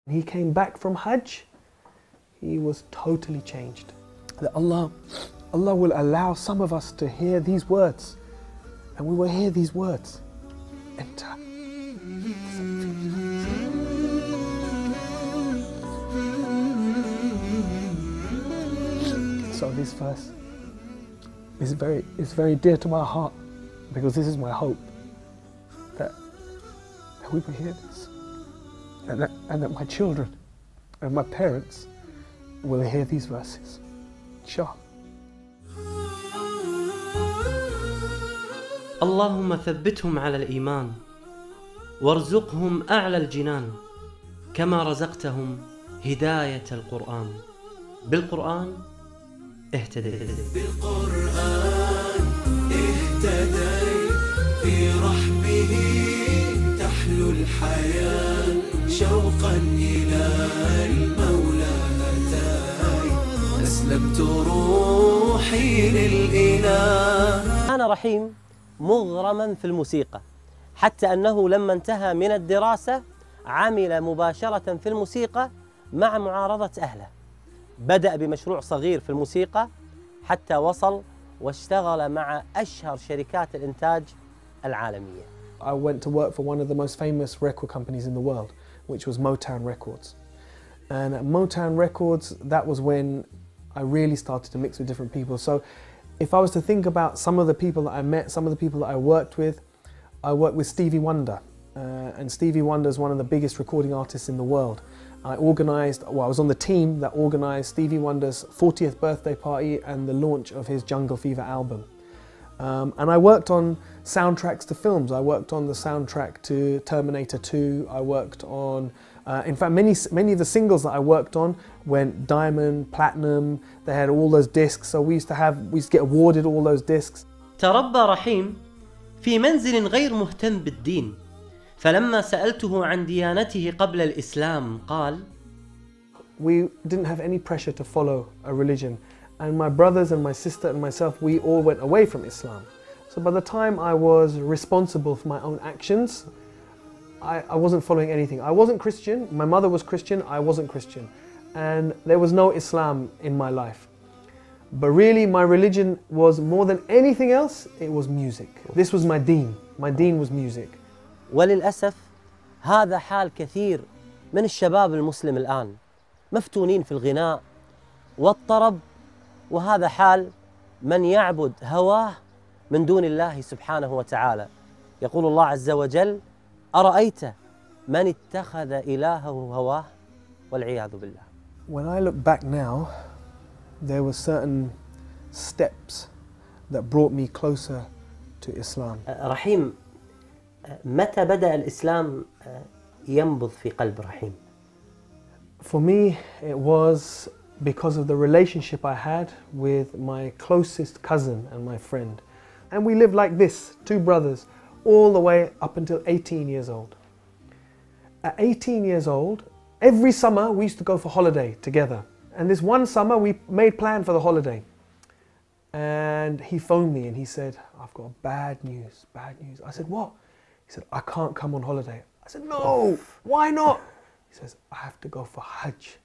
When he came back from Hajj, he was totally changed. That Allah will allow some of us to hear these words, and we will hear these words. Enter. So this verse is very dear to my heart, because this is my hope that we will hear this, and that my children and my parents will hear these verses. Inshallah. اللهم ثبتهم على الإيمان وارزقهم أعلى الجنان كما رزقتهم هداية القرآن. بالقرآن اهتديت. بالقرآن اهتديت، في رحمه تحلو الحياة، شوقا إلى المولى أتاي، أسلمت روحي للإله. كان رحيم مغرما في الموسيقى، حتى أنه لما انتهى من الدراسة عمل مباشرة في الموسيقى مع معارضة أهله. بدأ بمشروع صغير في الموسيقى حتى وصل واشتغل مع أشهر شركات الإنتاج العالمية. I went to work for one of the most famous record companies in the world, which was Motown Records. And at Motown Records, that was when I really started to mix with different people. So if I was to think about some of the people that I met, some of the people that I worked with Stevie Wonder. And Stevie Wonder is one of the biggest recording artists in the world. I was on the team that organised Stevie Wonder's 40th birthday party and the launch of his Jungle Fever album. And I worked on soundtracks to films. I worked on the soundtrack to Terminator 2. I worked on, in fact, many of the singles that I worked on went diamond, platinum. They had all those discs. So we used to get awarded all those discs. تربى رحيم في منزل غير مهتم بالدين، فلما سألته عن ديانته قبل الإسلام قال: We didn't have any pressure to follow a religion. And my brothers and my sister and myself, we all went away from Islam. So by the time I was responsible for my own actions, I wasn't following anything. I wasn't Christian, my mother was Christian, I wasn't Christian. And there was no Islam in my life. But really my religion was more than anything else, it was music. This was my deen. My deen was music. وللأسف هذا حال كثير من الشباب المسلم الآن، مفتونين في الغناء والطرب، وهذا حال من يعبد هواه من دون الله سبحانه وتعالى. يقول الله عز وجل: أرأيت من اتخذ إلهه هواه والعياذ بالله. When I look back now, there were certain steps that brought me closer to Islam. رحيم، متى بدأ الإسلام ينبض في قلب رحيم؟ For me, it was because of the relationship I had with my closest cousin and my friend. And we lived like this, two brothers, all the way up until 18 years old. At 18 years old, every summer we used to go for holiday together. And this one summer we made plan for the holiday. And he phoned me and he said, "I've got bad news, bad news." I said, "What?" He said, "I can't come on holiday." I said, "No, why not?" He says, "I have to go for Hajj."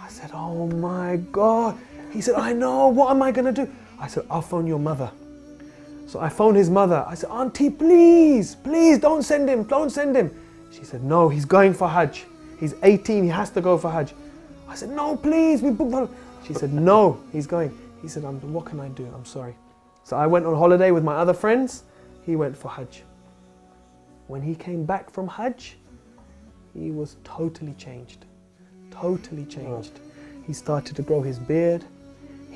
I said, "Oh my God." He said, "I know, what am I going to do?" I said, "I'll phone your mother." So I phoned his mother. I said, "Auntie, please, please don't send him, don't send him." She said, "No, he's going for Hajj. He's 18, he has to go for Hajj." I said, "No, please, we booked the..." She said, "No, he's going." He said, "What can I do? I'm sorry." So I went on holiday with my other friends. He went for Hajj. When he came back from Hajj, he was totally changed. Totally changed. He started to grow his beard.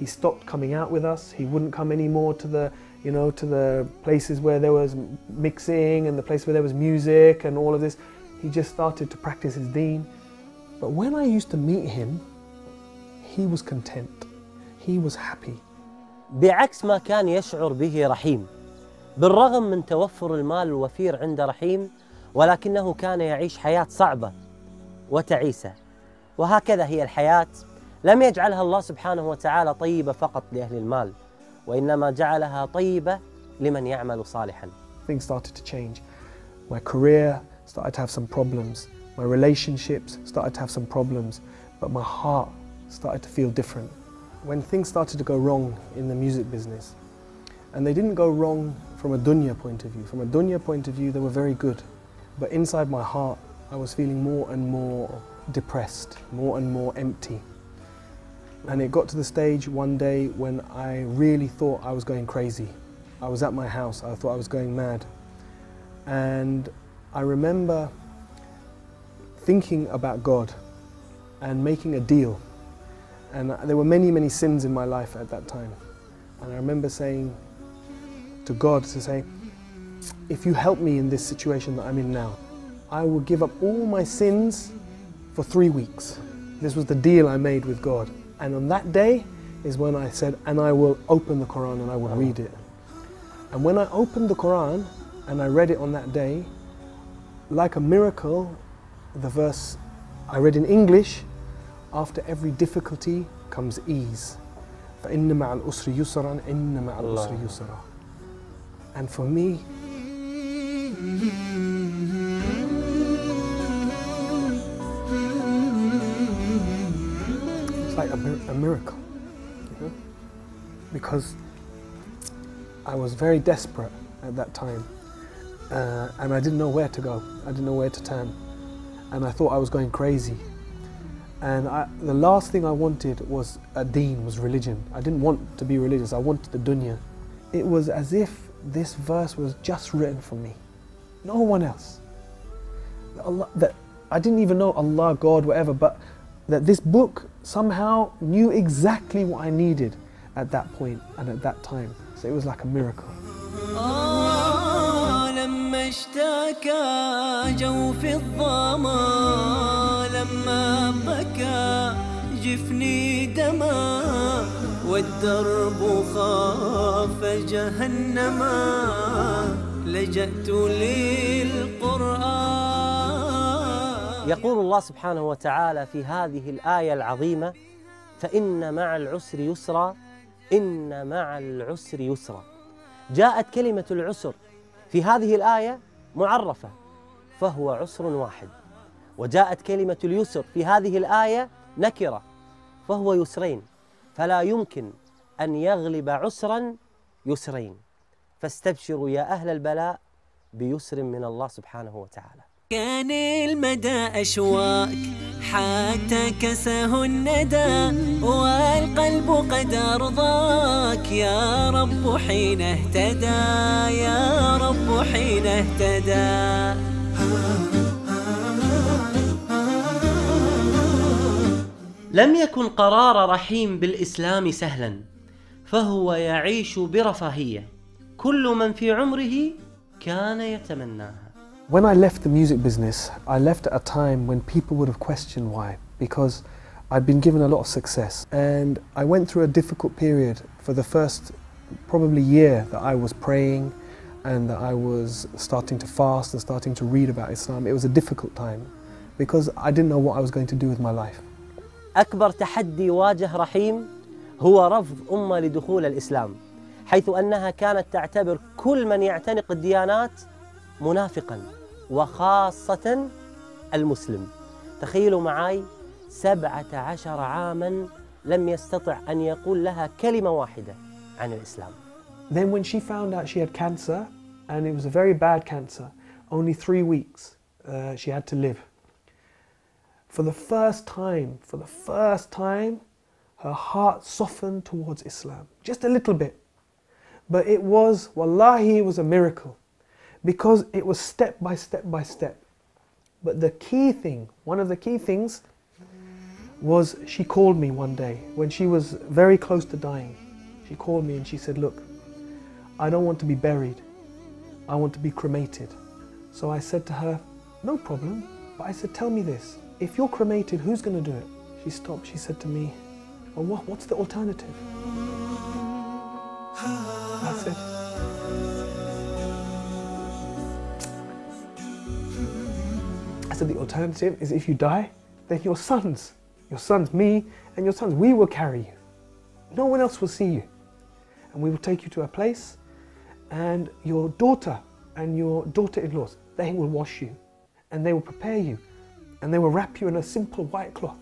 He stopped coming out with us. He wouldn't come anymore to the places where there was mixing and the place where there was music and all of this. He just started to practice his deen. But when I used to meet him, he was content. He was happy. بعكس ما كان يشعر به رحيم، بالرغم من توفر المال الوفير عند رحيم، ولكنه كان يعيش حياة صعبة وتعيسة. وهكذا هي الحياة، لم يجعلها الله سبحانه وتعالى طيبة فقط لأهل المال، وإنما جعلها طيبة لمن يعمل صالحا. Things started to change. My career started to have some problems. My relationships started to have some problems, but my heart started to feel different. When things started to go wrong in the music business, and they didn't go wrong from a dunya point of view. From a dunya point of view, they were very good. But inside my heart, I was feeling more and more depressed, more and more empty. And it got to the stage one day when I really thought I was going crazy. I was at my house, I thought I was going mad. And I remember thinking about God and making a deal. And there were many, many sins in my life at that time. And I remember saying to God, if you help me in this situation that I'm in now, I will give up all my sins for 3 weeks. This was the deal I made with God. And on that day is when I said, and I will open the Quran and I will read it. And when I opened the Quran and I read it on that day, like a miracle, the verse I read in English, after every difficulty comes ease. فَإِنَّ مَعَ الْأُسْرِ يُسْرًا إِنَّ مَعَ الْأُسْرِ يُسْرًا. And for me, it's like a miracle, you know? Because I was very desperate at that time, and I didn't know where to go. I didn't know where to turn, and I thought I was going crazy. And the last thing I wanted was a deen, was religion. I didn't want to be religious, I wanted the dunya. It was as if this verse was just written for me, no one else. That I didn't even know Allah, God, whatever, but that this book somehow knew exactly what I needed at that point and at that time. So it was like a miracle. لما اشتكى جوف الظما لما بكى جفني دما والدرب خاف جهنما لجأت للقرآن. يقول الله سبحانه وتعالى في هذه الآية العظيمة: فإن مع العسر يسرا إن مع العسر يسرا. جاءت كلمة العسر في هذه الآية معرفة، فهو عسر واحد. وجاءت كلمة اليسر في هذه الآية نكرة، فهو يسرين. فلا يمكن أن يغلب عسرا يسرين. فاستبشروا يا أهل البلاء بيسر من الله سبحانه وتعالى. كان المدى أشواك حتى كسه الندى والقلب قد أرضاك يا رب حين اهتدى يا رب حين اهتدى. لم يكن قرار رحيم بالإسلام سهلا، فهو يعيش برفاهية كل من في عمره كان يتمناها. When I left the music business, I left at a time when people would have questioned why, because I'd been given a lot of success. And I went through a difficult period for the first probably year that I was praying and that I was starting to fast and starting to read about Islam. It was a difficult time because I didn't know what I was going to do with my life. أكبر تحدي واجه رحيم هو رفض أمة لدخول الإسلام، حيث أنها كانت تعتبر كل من يعتنق الديانات منافقاً، وخاصة المسلم. تخيلوا معي 17 عاماً لم يستطع أن يقول لها كلمة واحدة عن الإسلام. Then when she found out she had cancer, and it was a very bad cancer, only 3 weeks she had to live. For the first time, her heart softened towards Islam, just a little bit. But it was, wallahi, it was a miracle, because it was step by step by step. But the key thing, one of the key things, was she called me one day when she was very close to dying. She called me and she said, look, I don't want to be buried, I want to be cremated. So I said to her, no problem, but I said, tell me this, if you're cremated, who's going to do it? She stopped, she said to me, well, what's the alternative? I said, the alternative is if you die, then your sons, me and your sons, we will carry you. No one else will see you. And we will take you to a place, and your daughter and your daughter-in-laws, they will wash you and they will prepare you and they will wrap you in a simple white cloth,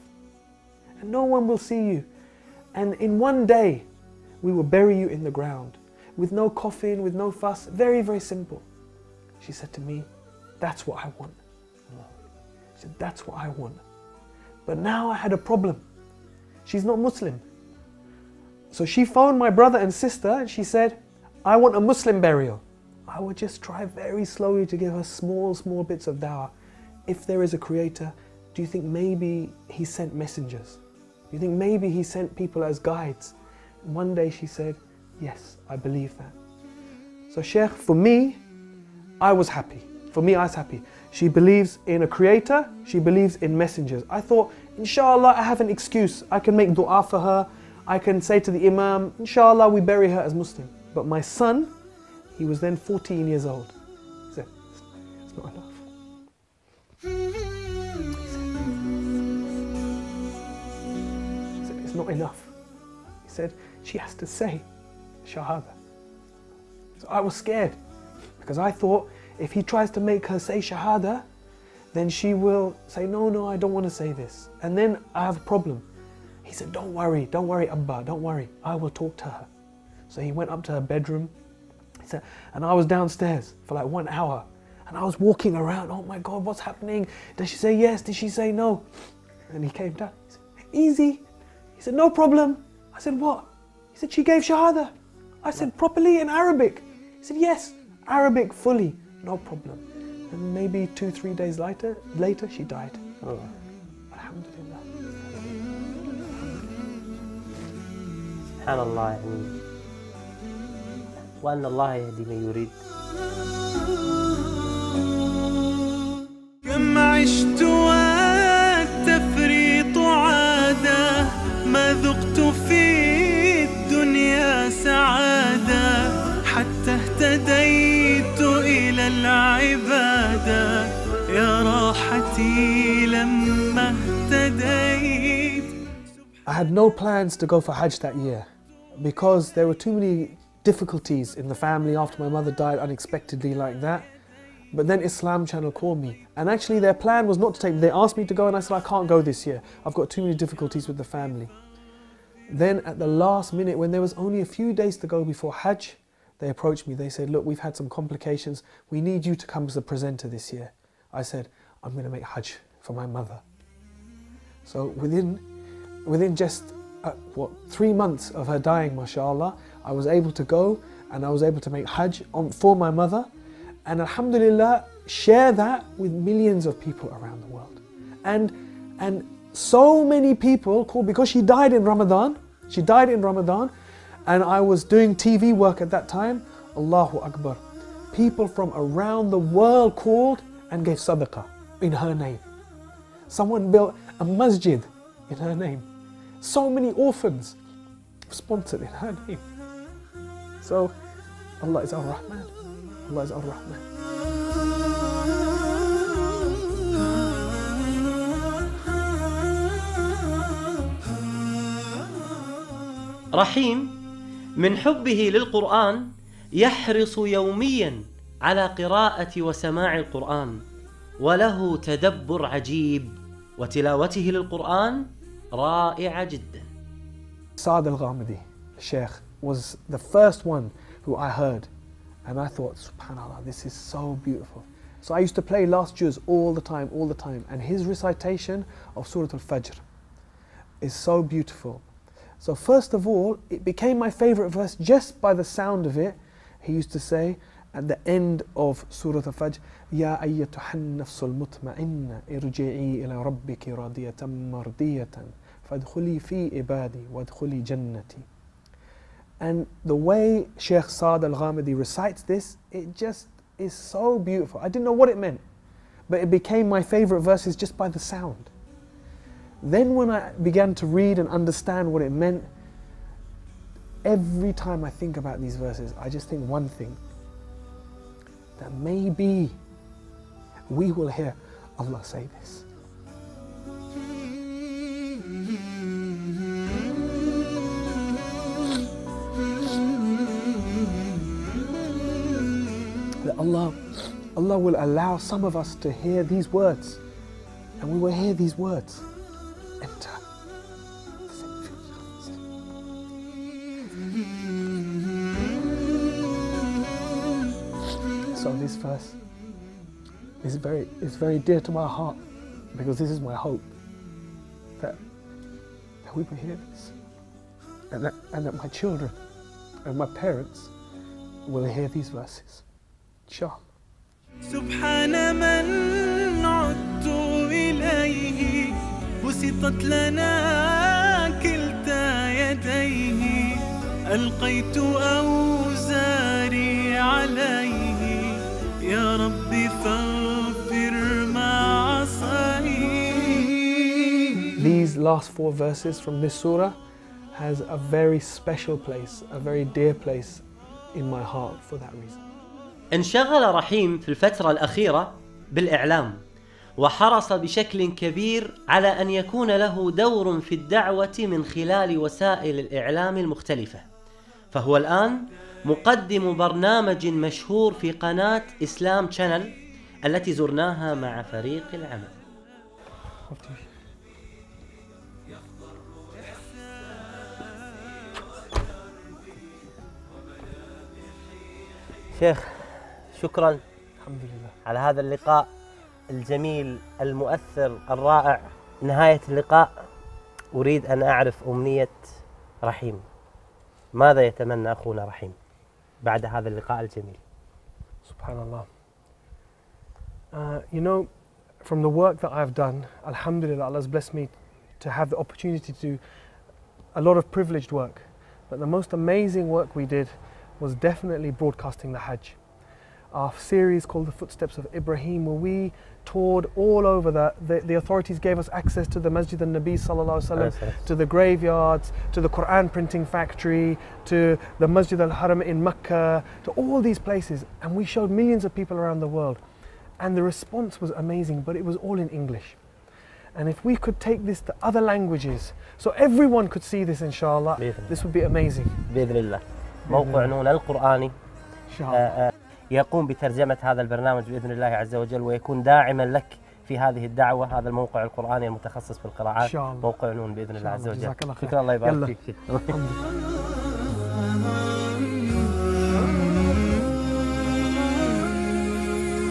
and no one will see you. And in one day, we will bury you in the ground, with no coffin, with no fuss, very, very simple. She said to me, that's what I want. She said, that's what I want. But now I had a problem. She's not Muslim. So she phoned my brother and sister and she said, I want a Muslim burial. I would just try very slowly to give her small bits of dawah. If there is a creator, do you think maybe he sent messengers? Do you think maybe he sent people as guides? And one day she said, yes, I believe that. So Sheikh, for me, I was happy. For me, I was happy. She believes in a creator, she believes in messengers. I thought, inshallah, I have an excuse. I can make dua for her. I can say to the Imam, inshallah, we bury her as Muslim. But my son, he was then 14 years old. He said, it's not enough. He said, it's not enough. He said, she has to say Shahada. So I was scared because I thought if he tries to make her say Shahada, then she will say, no, I don't want to say this. And then I have a problem. He said, don't worry, Abba, don't worry. I will talk to her. So he went up to her bedroom. He said, and I was downstairs for like 1 hour. And I was walking around, oh my God, what's happening? Did she say yes? Did she say no? And he came down. He said, easy. He said, no problem. I said, what? He said, she gave Shahada. I said, properly in Arabic. He said, yes, Arabic fully, no problem. And maybe 2-3 days later, she died. Oh. Alhamdulillah. سبحان الله يعني وأن الله يهدي من يريد. كم عشت والتفريط عادة ما ذقت في الدنيا سعادة حتى اهتديت إلى العبادة يا راحتي لما اهتديت. I had no plans to go for Hajj that year because there were too many difficulties in the family after my mother died unexpectedly like that. But then Islam Channel called me, and actually their plan was not to take me. They asked me to go and I said, I can't go this year. I've got too many difficulties with the family. Then at the last minute, when there was only a few days to go before Hajj, they approached me. They said, look, we've had some complications. We need you to come as a presenter this year. I said, I'm going to make Hajj for my mother. So within just 3 months of her dying, mashallah, I was able to go and I was able to make Hajj for my mother, and alhamdulillah share that with millions of people around the world. And so many people called because she died in Ramadan. She died in Ramadan, and I was doing TV work at that time. Allahu Akbar. People from around the world called and gave sadaqah in her name. Someone built a masjid in her name. So many orphans sponsored in her name. So Allah is Ar-Rahman. Allah is Ar-Rahman. رحيم من حبه للقرآن يحرص يوميا على قراءة وسماع القرآن، وله تدبر عجيب، وتلاوته للقرآن رائعة جدا. Saad al-Ghamidi, Sheikh, was the first one who I heard, and I thought, subhanAllah, this is so beautiful. So I used to play last juz all the time, and his recitation of Surah Al-Fajr is so beautiful. So first of all, it became my favorite verse just by the sound of it. He used to say at the end of Surah Al-Fajr, Ya ayyatuhan nafsul mutma'inna irji'i ila rabbiki radiyatan mardiyatan fadkhuli fi ibadi wadkhuli jannati. And the way Sheikh Saad al-Ghamidi recites this, it just is so beautiful. I didn't know what it meant, but it became my favorite verses just by the sound. Then when I began to read and understand what it meant, every time I think about these verses, I just think one thing, that maybe we will hear Allah say this. That Allah will allow some of us to hear these words, and we will hear these words, enter. So this verse is very dear to my heart, because this is my hope, that we will hear this, and that my children and my parents will hear these verses. Inshallah. سبحان من عدت إليه بسطت لنا كلتا يديه ألقيت أوزاري عليه يا ربي فاغفر ما عصاني. These last 4 verses from this surah has a very special place, a very dear place in my heart for that reason. انشغل رحيم في الفترة الأخيرة بالإعلام، وحرص بشكل كبير على أن يكون له دور في الدعوة من خلال وسائل الإعلام المختلفة، فهو الآن مقدم برنامج مشهور في قناة إسلام شانل التي زرناها مع فريق العمل. شيخ، شكرا الحمد لله على هذا اللقاء الجميل المؤثر الرائع. نهاية اللقاء أريد أن أعرف أمنية رحيم. ماذا يتمنى أخونا رحيم بعد هذا اللقاء الجميل؟ Subhanallah. You know, from the work that I've done, alhamdulillah, Allah has blessed me to have the opportunity to do a lot of privileged work. But the most amazing work we did was definitely broadcasting the Hajj. Our series called The Footsteps of Ibrahim, where we toured all over. The authorities gave us access to the Masjid al-Nabi sallallahu alaihi wasallam, to the graveyards, to the Quran printing factory, to the Masjid al-Haram in Mecca, to all these places. And we showed millions of people around the world. And the response was amazing, but it was all in English. And if we could take this to other languages, so everyone could see this, inshallah, this would be amazing. بإذن الله. موقع نون القرآني يقوم بترجمة هذا البرنامج بإذن الله عز وجل، ويكون داعما لك في هذه الدعوة. هذا الموقع القرآني المتخصص في القراءات، موقع نون بإذن الله عز وجل. شكرا، الله يبارك فيك.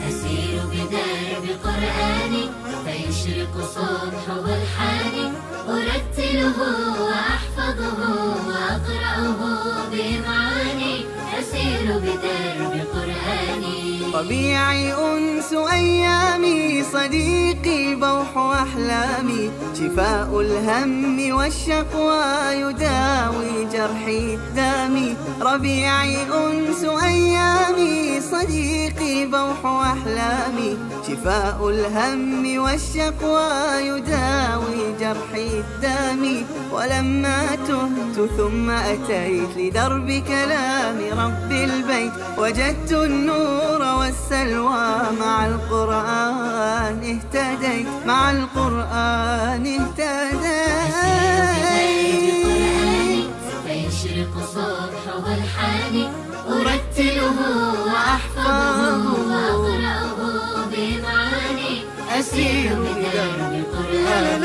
أسير بدرب قرآني فيشرق صبح والحاني أرتله وأحفظه وأقرأه بمعاني أسير بدرب قرآني ربيعي أنس أيامي صديقي بوح أحلامي شفاء الهم والشقوى يداوي جرحي دامي ربيعي أنس أيامي صديقي بوح أحلامي شفاء الهم والشقوى يداوي جرحي دامي ولما تهت ثم أتيت لدرب كلام رب البيت وجدت النور والسلوى مع القرآن اهتديت مع القرآن اهتديت فيشرق صبح والحاني أرتله وأحفظه وأقرأه بمعاني أسير بدرب القرآن